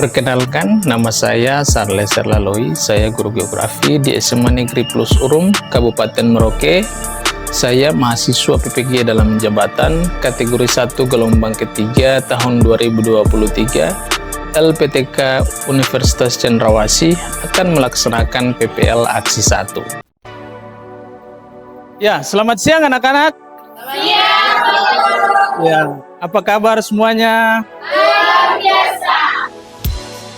Perkenalkan, nama saya Sarle Serlaloi. Saya guru geografi di SMA Negeri Plus Urum, Kabupaten Merauke. Saya mahasiswa PPG dalam jabatan kategori 1 gelombang ketiga tahun 2023. LPTK Universitas Cendrawasih akan melaksanakan PPL Aksi 1. Ya, selamat siang anak-anak. Siang. Ya, apa kabar semuanya? Luar biasa.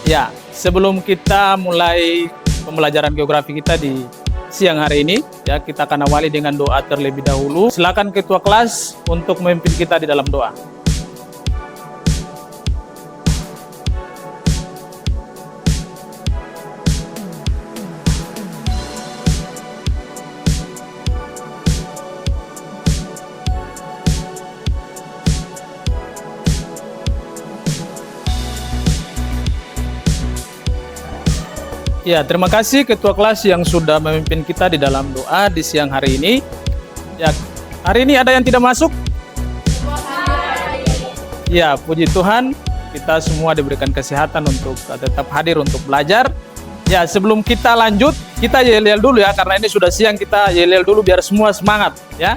Ya, sebelum kita mulai pembelajaran geografi kita di siang hari ini, ya kita akan awali dengan doa terlebih dahulu. Silakan ketua kelas untuk memimpin kita di dalam doa. Ya, terima kasih ketua kelas yang sudah memimpin kita di dalam doa di siang hari ini. Ya, hari ini ada yang tidak masuk? Ya, puji Tuhan, kita semua diberikan kesehatan untuk tetap hadir untuk belajar. Ya, sebelum kita lanjut, kita yel-yel dulu ya, karena ini sudah siang, kita yel-yel dulu biar semua semangat ya.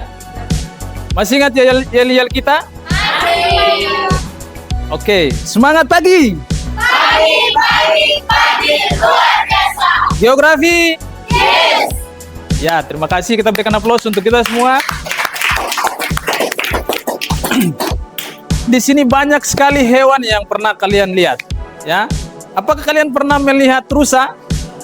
Masih ingat yel-yel kita? Oke, semangat pagi. Pagi, luar biasa. Geografi. Yes. Ya, terima kasih. Kita berikan aplaus untuk kita semua. Di sini banyak sekali hewan yang pernah kalian lihat. Ya, apakah kalian pernah melihat rusa?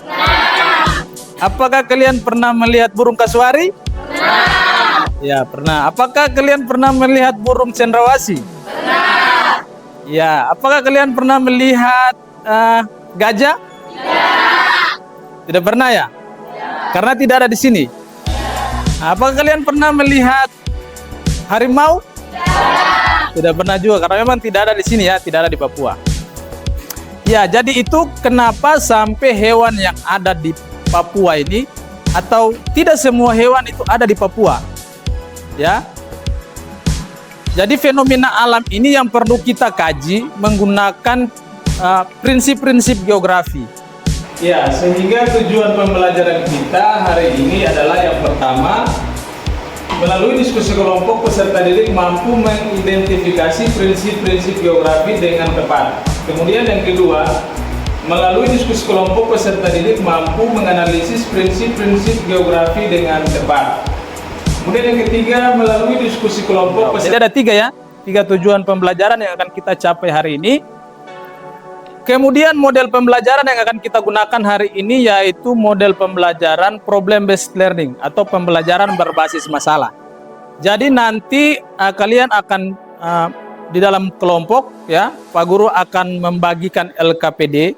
Nah. Apakah kalian pernah melihat burung kasuari? Nah. Ya, pernah. Apakah kalian pernah melihat burung cendrawasih? Pernah. Ya, apakah kalian pernah melihat gajah? Tidak pernah ya? Karena tidak ada di sini. Apakah kalian pernah melihat harimau? Tidak pernah juga, karena memang tidak ada di sini ya, tidak ada di Papua. Ya, jadi itu kenapa sampai hewan yang ada di Papua ini, atau tidak semua hewan itu ada di Papua. Ya. Jadi fenomena alam ini yang perlu kita kaji menggunakan prinsip-prinsip geografi. Ya, sehingga tujuan pembelajaran kita hari ini adalah yang pertama, melalui diskusi kelompok peserta didik mampu mengidentifikasi prinsip-prinsip geografi dengan tepat. Kemudian yang kedua, melalui diskusi kelompok peserta didik mampu menganalisis prinsip-prinsip geografi dengan tepat. Kemudian yang ketiga, melalui diskusi kelompok peserta. Jadi ada tiga ya, tiga tujuan pembelajaran yang akan kita capai hari ini. Kemudian model pembelajaran yang akan kita gunakan hari ini yaitu model pembelajaran problem based learning atau pembelajaran berbasis masalah. Jadi nanti kalian akan di dalam kelompok ya, Pak Guru akan membagikan LKPD.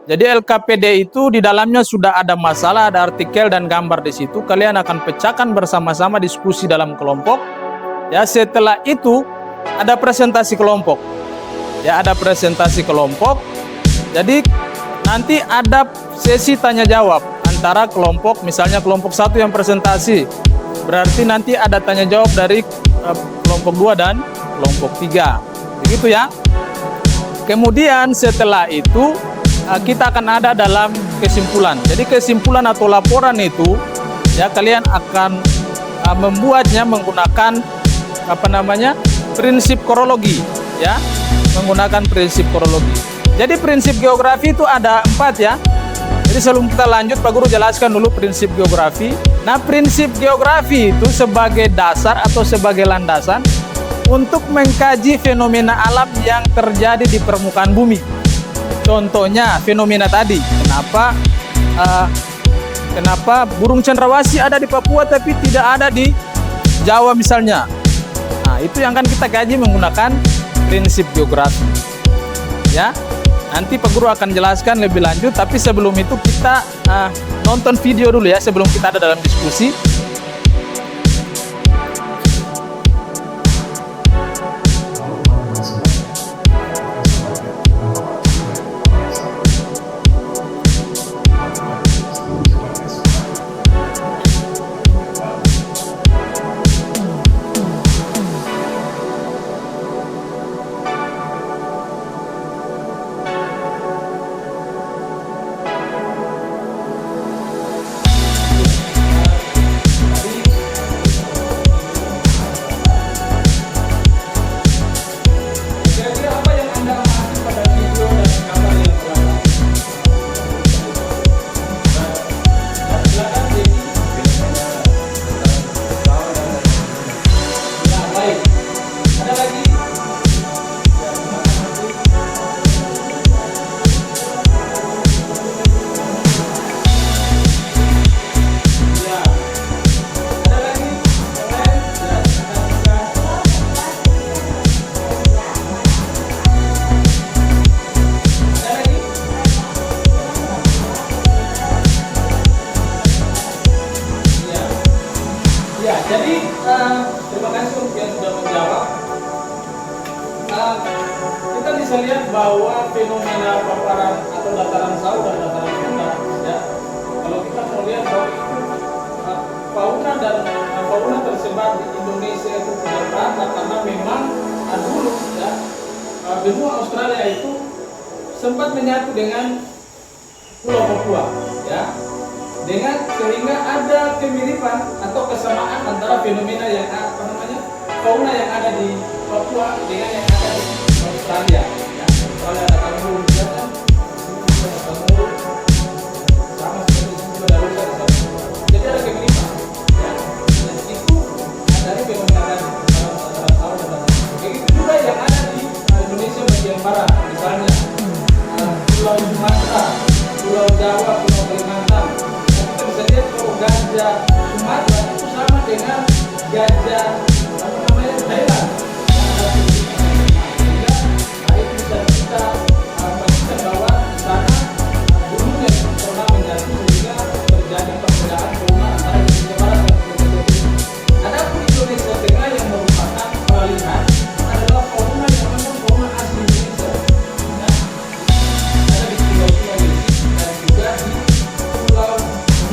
Jadi LKPD itu di dalamnya sudah ada masalah, ada artikel dan gambar di situ. Kalian akan pecahkan bersama-sama diskusi dalam kelompok. Ya, setelah itu ada presentasi kelompok. Ya, ada presentasi kelompok. Jadi nanti ada sesi tanya jawab antara kelompok, misalnya kelompok 1 yang presentasi. Berarti nanti ada tanya jawab dari kelompok 2 dan kelompok 3. Begitu ya. Kemudian setelah itu kita akan ada dalam kesimpulan. Jadi kesimpulan atau laporan itu ya kalian akan membuatnya menggunakan prinsip korologi ya. Menggunakan prinsip korologi. Jadi prinsip geografi itu ada 4 ya. Jadi sebelum kita lanjut, Pak Guru jelaskan dulu prinsip geografi. Nah, prinsip geografi itu sebagai dasar atau sebagai landasan untuk mengkaji fenomena alam yang terjadi di permukaan bumi. Contohnya fenomena tadi, kenapa burung cendrawasih ada di Papua tapi tidak ada di Jawa misalnya. Nah, itu yang akan kita kaji menggunakan prinsip geografi. Ya, nanti Pak Guru akan jelaskan lebih lanjut, tapi sebelum itu kita nonton video dulu ya sebelum kita ada dalam diskusi. bahwa fenomena paparan atau dataran Sau dan dataran Sunda, ya, kalau kita mau lihat bahwa fauna dan fauna tersebar di Indonesia itu tidak merata karena memang dulu, ya, benua Australia itu sempat menyatu dengan Pulau Papua, ya, dengan sehingga ada kemiripan atau kesamaan antara fenomena yang fauna yang ada di Papua dengan yang ada di Australia. Ya, Australia ada kanguru, ya kan? Ada kanguru, sama seperti itu juga ada rusa di sana. Jadi ada kemiripan. Ya, dan itu dari fenomena tadi, antara Sau dan dataran. Begitu juga yang ada di Indonesia bagian barat, misalnya Pulau Sumatera, Pulau Jawa, Pulau Kalimantan. Kita bisa lihat kalau gajah Sumatera itu sama dengan gajah Thailand. Sehingga itu bisa kita pastikan bahwa di sana dulunya pernah menyatu sehingga terjadi perbedaan fauna antara Indonesia Barat dan Indonesia Timur. Adapun Indonesia Tengah yang merupakan peralihan adalah fauna yang memang fauna asli Indonesia. Nah, ada di Pulau Sulawesi dan juga di Pulau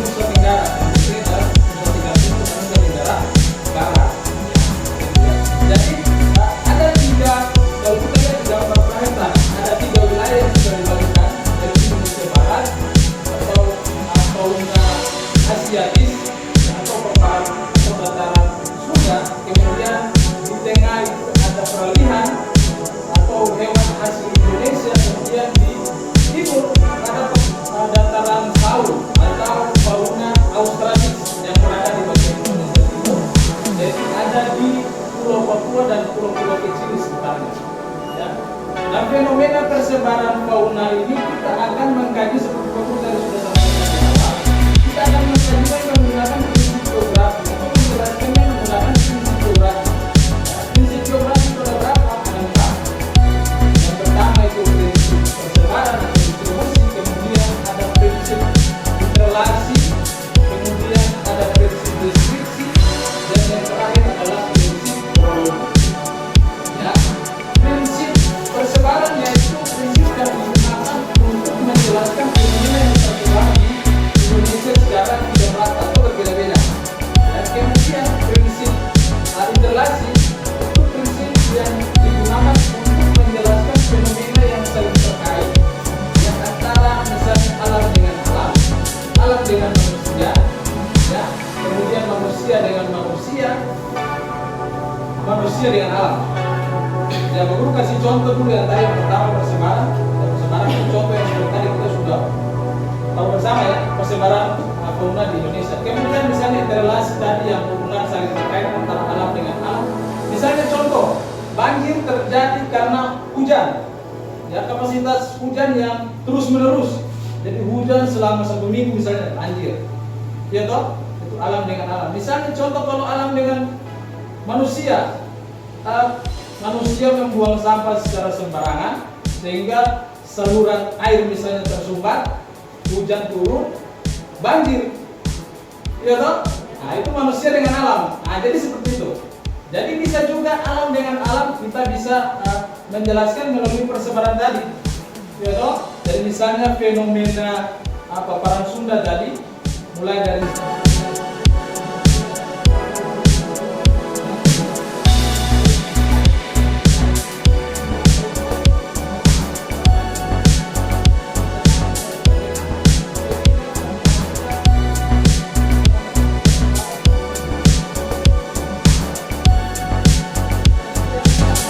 Nusa Tenggara, Nusa Tenggara Timur dan Nusa Tenggara Barat. Jadi ada tiga, kalau kita lihat di gambar peta, ada tiga wilayah yang sudah dibagikan dari Indonesia Barat atau fauna Asiatis atau paparan atau dataran Sunda. Kemudian di tengah itu ada peralihan atau hewan asli Indonesia. Kemudian di timur ada dataran Sau atau fauna Australis yang berada di bagian Indonesia Timur. Jadi ada di Pulau Papua dan pulau-pulau kecil di sekitarnya. Ya. Dan fenomena persebaran fauna ini kita akan mengkaji seperti Bapak tadi sudah sampaikan di awal. Kita akan mengkajinya menggunakan prinsip geografi atau menjelaskannya menggunakan prinsip geografi. Ya, prinsip geografi itu ada berapa? Ada 4. Yang pertama itu prinsip persebaran atau distribusi, kemudian ada prinsip interlasi, kemudian ada prinsip deskripsi, dan yang terakhir adalah prinsip kronologi. Ya, prinsip persebaran yaitu prinsip yang digunakan untuk menjelaskan fenomena yang tersebar di Indonesia secara tidak merata atau berbeda-beda. Dan kemudian prinsip interlasi itu prinsip yang digunakan untuk menjelaskan fenomena yang saling terkait, yang antara misalnya alam dengan alam, alam dengan manusia, ya, kemudian manusia dengan manusia, manusia dengan alam. Ya, Guru kasih contoh dulu yang tadi yang pertama persebaran. Ya, persebaran itu contoh yang seperti tadi kita sudah tahu bersama, ya, persebaran fauna di Indonesia. Kemudian misalnya interrelasi tadi yang hubungan saling terkait antara alam dengan alam. Misalnya contoh, banjir terjadi karena hujan. Ya, kapasitas hujan yang terus menerus. Jadi hujan selama 1 minggu misalnya banjir. Ya toh? Itu alam dengan alam. Misalnya contoh kalau alam dengan manusia. Manusia membuang sampah secara sembarangan sehingga saluran air misalnya tersumbat, hujan turun, banjir. Ya toh? Nah, itu manusia dengan alam. Nah, jadi seperti itu. Jadi bisa juga alam dengan alam kita bisa menjelaskan melalui persebaran tadi. Ya toh? Jadi misalnya fenomena paparan Sunda tadi mulai dari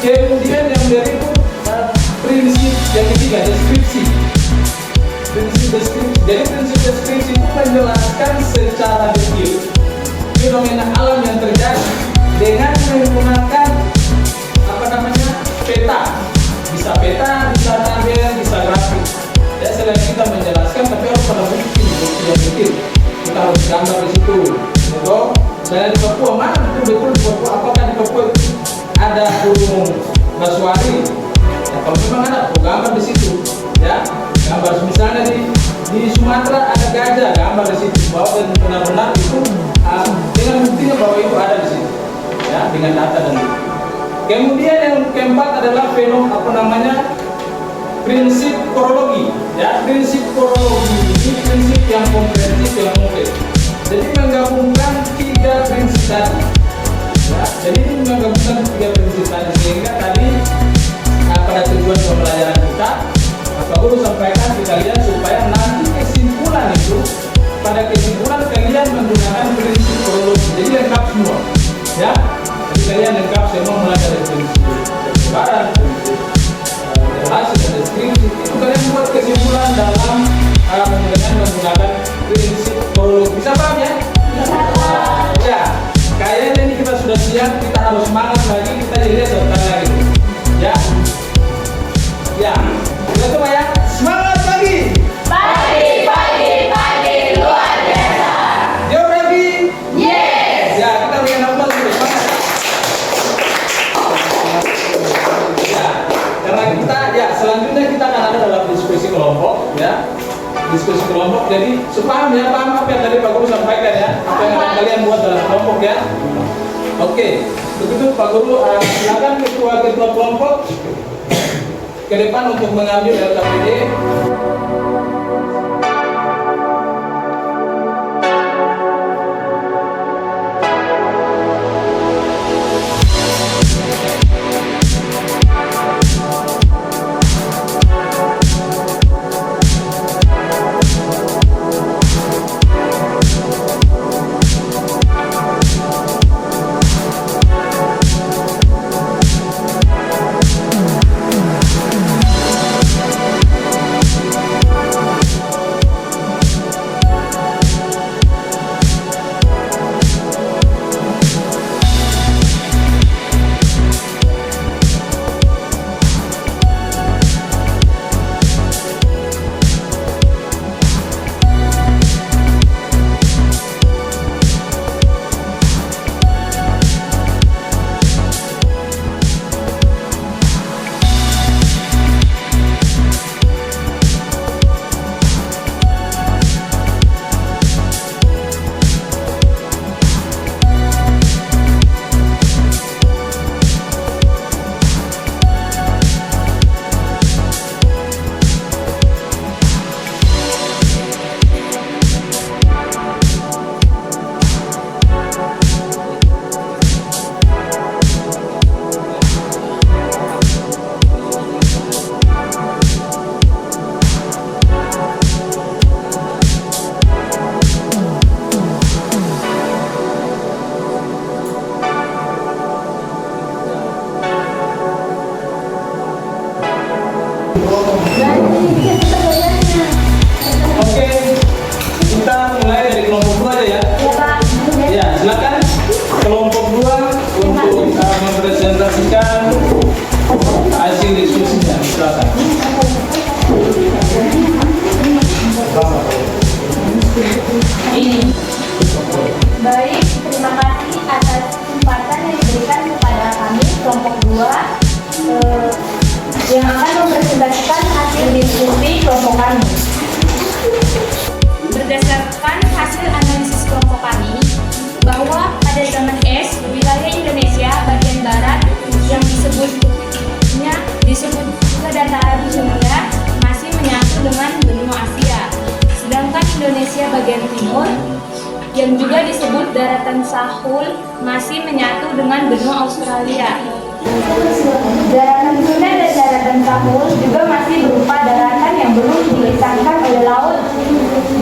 kemudian yang berikut prinsip yang ketiga, deskripsi. Prinsip deskripsi. Jadi prinsip deskripsi itu menjelaskan secara detail fenomena alam yang terjadi dengan menggunakan peta. Bisa peta, bisa tabel, bisa grafik. Ya, selain kita menjelaskan, tapi harus pada bukti yang detail. Kita harus gambar di situ. Contoh, saya di Papua, mana betul di Papua? Apakah di Papua ada gunung Basuari? Ya, kalau memang ada, gambar di situ. Ya, gambar misalnya di Sumatera ada gajah, gambar di situ bahwa benar-benar itu dengan buktinya bahwa itu ada di situ. Ya, dengan data dan bukti. Kemudian yang keempat adalah prinsip korologi. Ya, prinsip korologi ini prinsip yang komprehensif, yang konkret. Jadi menggabungkan tiga prinsip tadi. Ya, jadi ini menggabungkan tiga prinsip tadi sehingga tadi pada tujuan pembelajaran kita, Pak Guru sampaikan ke kalian supaya nanti kesimpulan itu, pada kesimpulan kalian menggunakan prinsip korologi. Jadi lengkap semua. Ya, jadi kalian lengkap semua mulai dari prinsip penyebaran, prinsip hasil dan deskripsi. Itu kalian buat kesimpulan dalam dengan menggunakan prinsip korologi. Bisa paham ya? Ya, kayaknya ini kita sudah siap, kita harus semangat lagi, kita jadi sebentar lagi. Ya, ya, kita coba ya, semangat lagi. Pagi luar biasa. Geografi. Yes. Ya, kita berikan aplaus dulu, semangat. Ya, karena kita, ya selanjutnya kita akan ada dalam diskusi kelompok, ya. Diskusi kelompok, jadi paham ya, paham apa yang tadi Pak Guru sampaikan ya, apa yang akan kalian buat dalam kelompok ya. Oke, begitu Pak Guru, silakan ketua-ketua kelompok ke depan untuk mengambil LKPD. Oke, kita mulai dari kelompok 2 aja ya. Ya, silakan kelompok 2 untuk mempresentasikan hasil diskusinya. Silakan. Baik, terima kasih atas kesempatan yang diberikan kepada kami kelompok 2 yang akan mempresentasikan hasil diskusi kelompok kami. Berdasarkan hasil analisis kelompok kami, bahwa pada zaman es, wilayah Indonesia bagian barat yang disebut juga dataran Dunia masih menyatu dengan benua Asia. Sedangkan Indonesia bagian timur yang juga disebut daratan Sahul masih menyatu dengan benua Australia. Daratan Sunda dan daratan Sahul juga masih berupa daratan yang belum dipisahkan oleh laut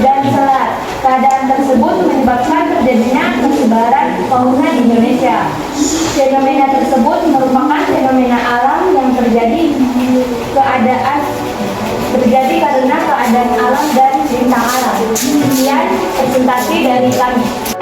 dan selat. Keadaan tersebut menyebabkan terjadinya persebaran fauna di Indonesia. Fenomena tersebut merupakan fenomena alam yang terjadi karena keadaan alam dan bintang alam. Sekian presentasi dari kami.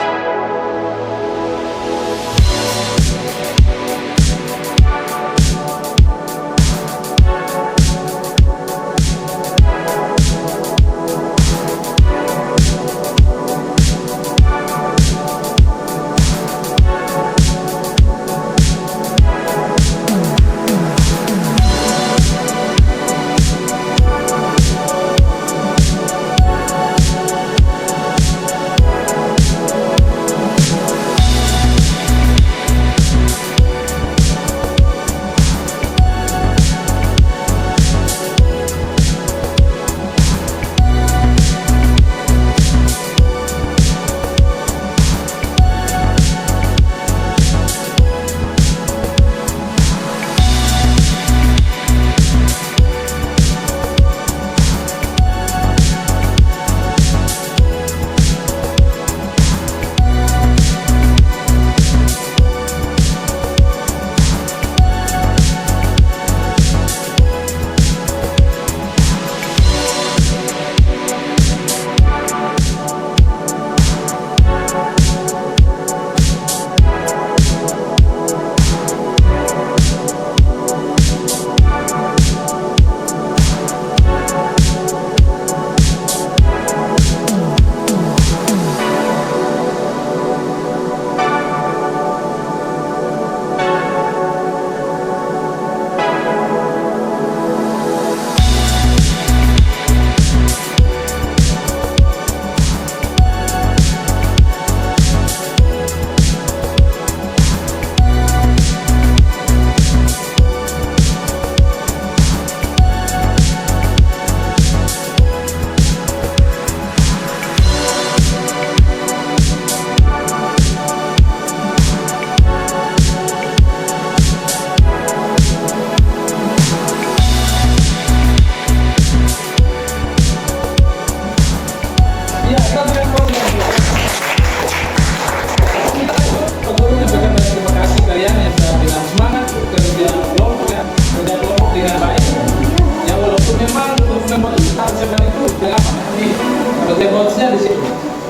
Lebotnya di situ.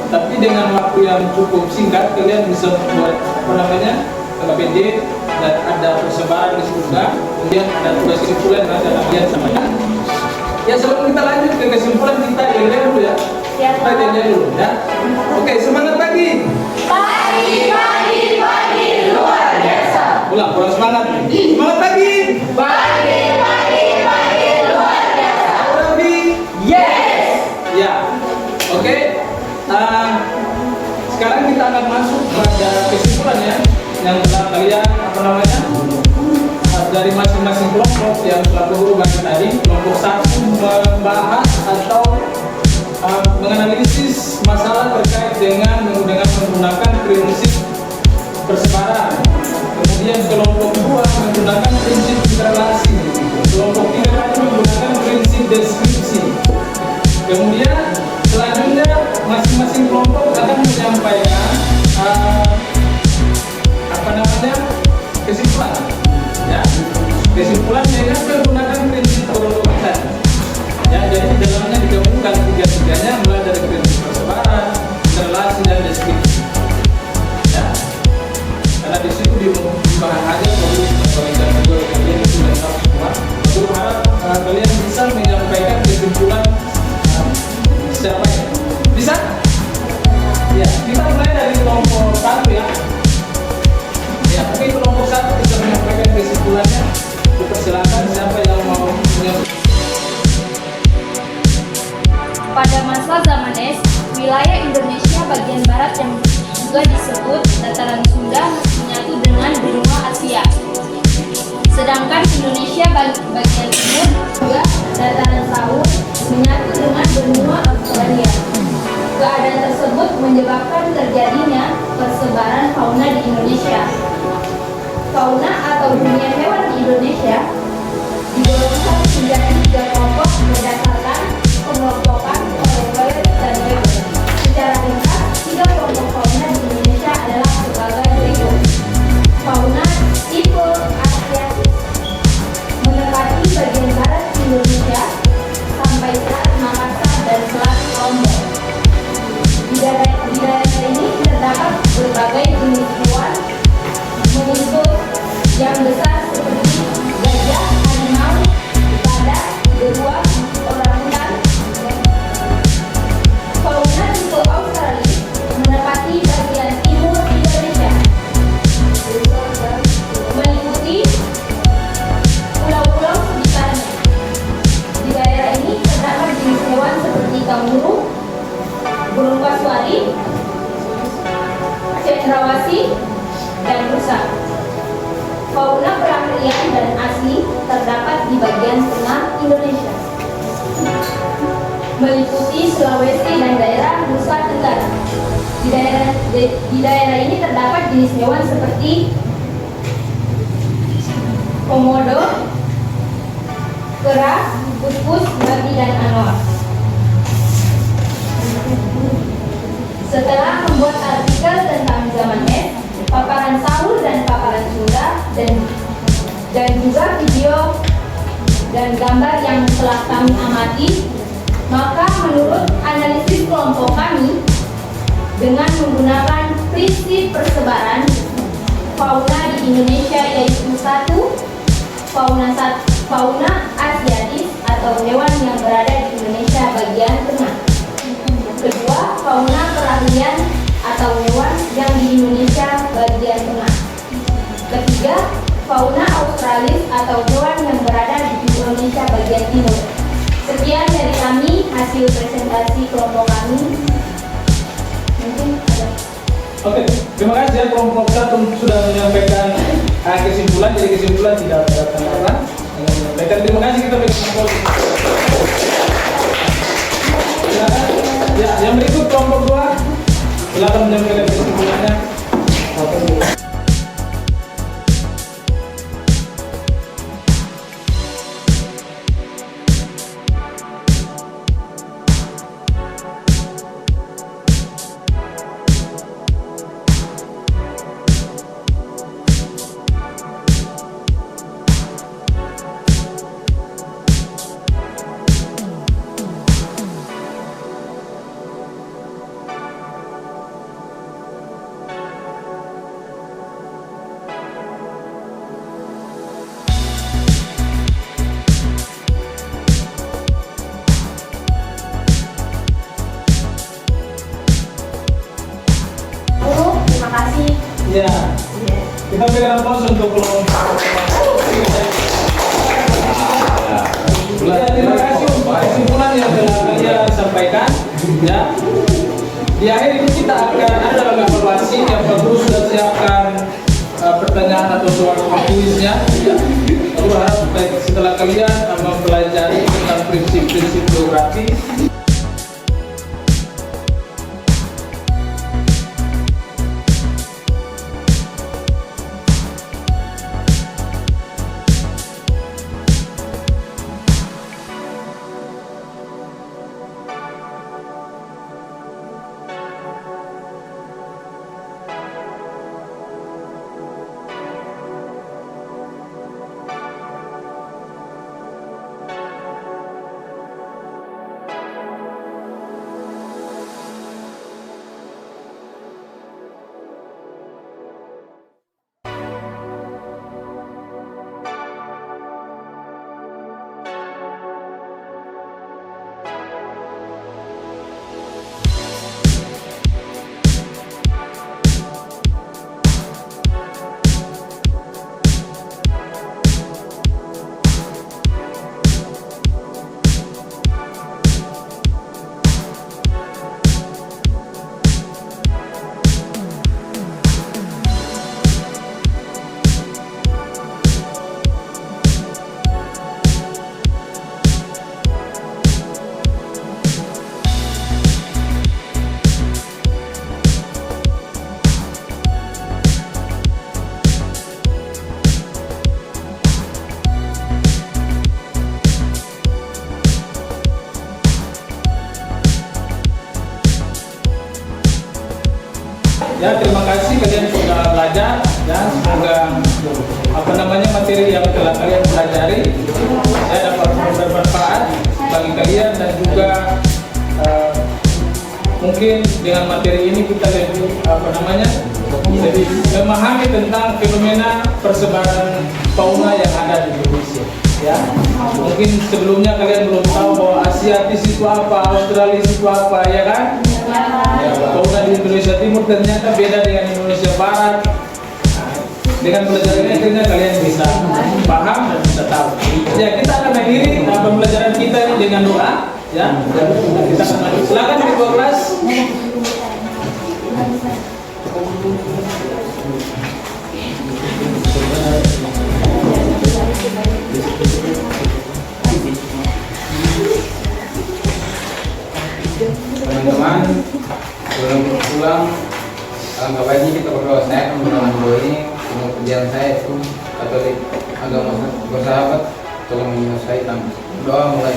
Tapi dengan waktu yang cukup singkat kalian bisa buat KPD dan ada persebaran di situ juga. Kemudian ada tugas kesimpulan dan ada latihan samanya. Ya sebelum kita lanjut ke kesimpulan kita yang dulu ya. Kita janjian dulu ya. Oke, semangat pagi. Pagi luar biasa. Ulang, kurang semangat. Semangat pagi. Pagi luar biasa. Rabi. Yes. Ya. Oke. Sekarang kita akan masuk pada kesimpulan ya, yang telah kalian dari masing-masing kelompok yang telah guru bagi tadi. Kelompok satu membahas atau menganalisis masalah terkait dengan menggunakan prinsip persebaran. Kemudian kelompok dua menggunakan prinsip interrelasi. Kelompok tiga lagi menggunakan prinsip deskripsi. Kemudian selanjutnya masing-masing kelompok akan menyampaikan kesimpulan. Ya, kesimpulan dengan menggunakan prinsip kelompok. Ya, jadi di dalamnya digabungkan tiga-tiganya mulai dari prinsip persebaran, interrelasi dan deskripsi. Ya, karena di situ dibahas aja kalau kalian sudah tahu semua. Aku harap kalian bisa menyampaikan kesimpulan secara baik. Bisa? Ya, kita mulai dari kelompok satu ya. Ya, mungkin kelompok satu bisa menyampaikan kesimpulannya. Dipersilakan siapa yang mau menyampaikan. Pada masa zaman es, wilayah Indonesia bagian barat yang juga disebut dataran Sunda menyatu dengan benua Asia. Sedangkan Indonesia bagian timur juga dataran Sahul menyatu dengan benua Australia. Keadaan tersebut menyebabkan terjadinya persebaran fauna di Indonesia. Fauna atau dunia hewan di Indonesia digolongkan menjadi 3 kelompok berdasarkan pengelompokan oleh Boyle dan Weber. Secara ringkas, 3 kelompok fauna di Indonesia adalah sebagai berikut. Fauna tipe Asiatis menempati bagian barat Indonesia sampai Selat Makassar dan Selat Lombok. Di daerah ini terdapat berbagai jenis hewan menyusul yang besar seperti gajah, harimau, badak, beruang, orangutan. Fauna tipe Australis menempati bagian timur Indonesia, meliputi pulau-pulau sekitarnya. Di daerah ini terdapat jenis hewan seperti kanguru, burung kasuari, cendrawasih, dan rusa. Fauna perahlian dan asli terdapat di bagian tengah Indonesia, meliputi Sulawesi dan daerah Nusa Tenggara. Di daerah ini terdapat jenis hewan seperti komodo, kera, pus-pus, babi, dan anoa. Setelah membuat artikel tentang zaman es, paparan Sahul dan paparan Sunda, dan juga video dan gambar yang telah kami amati, maka menurut analisis kelompok kami, dengan menggunakan prinsip persebaran fauna di Indonesia yaitu 1. Fauna Asiatis atau hewan yang berada di Indonesia bagian tengah. 2. Fauna perahlian atau hewan yang di Indonesia bagian tengah. 3. Fauna Australis atau hewan yang berada di Indonesia bagian timur. Sekian dari kami hasil presentasi kelompok kami. Mungkin ada. Oke, terima kasih ya kelompok satu sudah menyampaikan kesimpulan. Jadi kesimpulan tidak ada tanggapan. Menyampaikan terima kasih kita berikan kelompok. Ya, yang berikut kelompok 2 silakan menyampaikan kesimpulannya. Ya. Kita berikan aplaus untuk kelompok. Ya, terima kasih untuk kesimpulan yang telah kalian sampaikan. Ya. Di akhir ini kita akan ada evaluasi yang bagus sudah siapkan pertanyaan atau soal kuisnya. Ya. Aku harap setelah kalian mempelajari tentang prinsip-prinsip geografi. Ya, terima kasih kalian sudah belajar dan semoga materi yang telah kalian pelajari dapat bermanfaat bagi kalian dan juga mungkin dengan materi ini kita lebih lebih memahami tentang fenomena persebaran fauna yang ada di Indonesia. Ya, mungkin sebelumnya kalian belum tahu bahwa Asiatis itu apa, Australis itu apa, ya kan? Ya, fauna di Indonesia Timur ternyata beda dengan Indonesia Barat. Dengan pelajaran ini akhirnya kalian bisa paham dan bisa tahu. Ya, kita akan akhiri pembelajaran kita ini dengan doa. Ya, kita akan lanjut. Silakan di ketua kelas. Teman-teman, sebelum pulang, alangkah baiknya kita berdoa. Saya akan mengulang doa ini. Semua kerjaan saya itu Katolik agama bersahabat, tolong menyelesaikan. Doa mulai.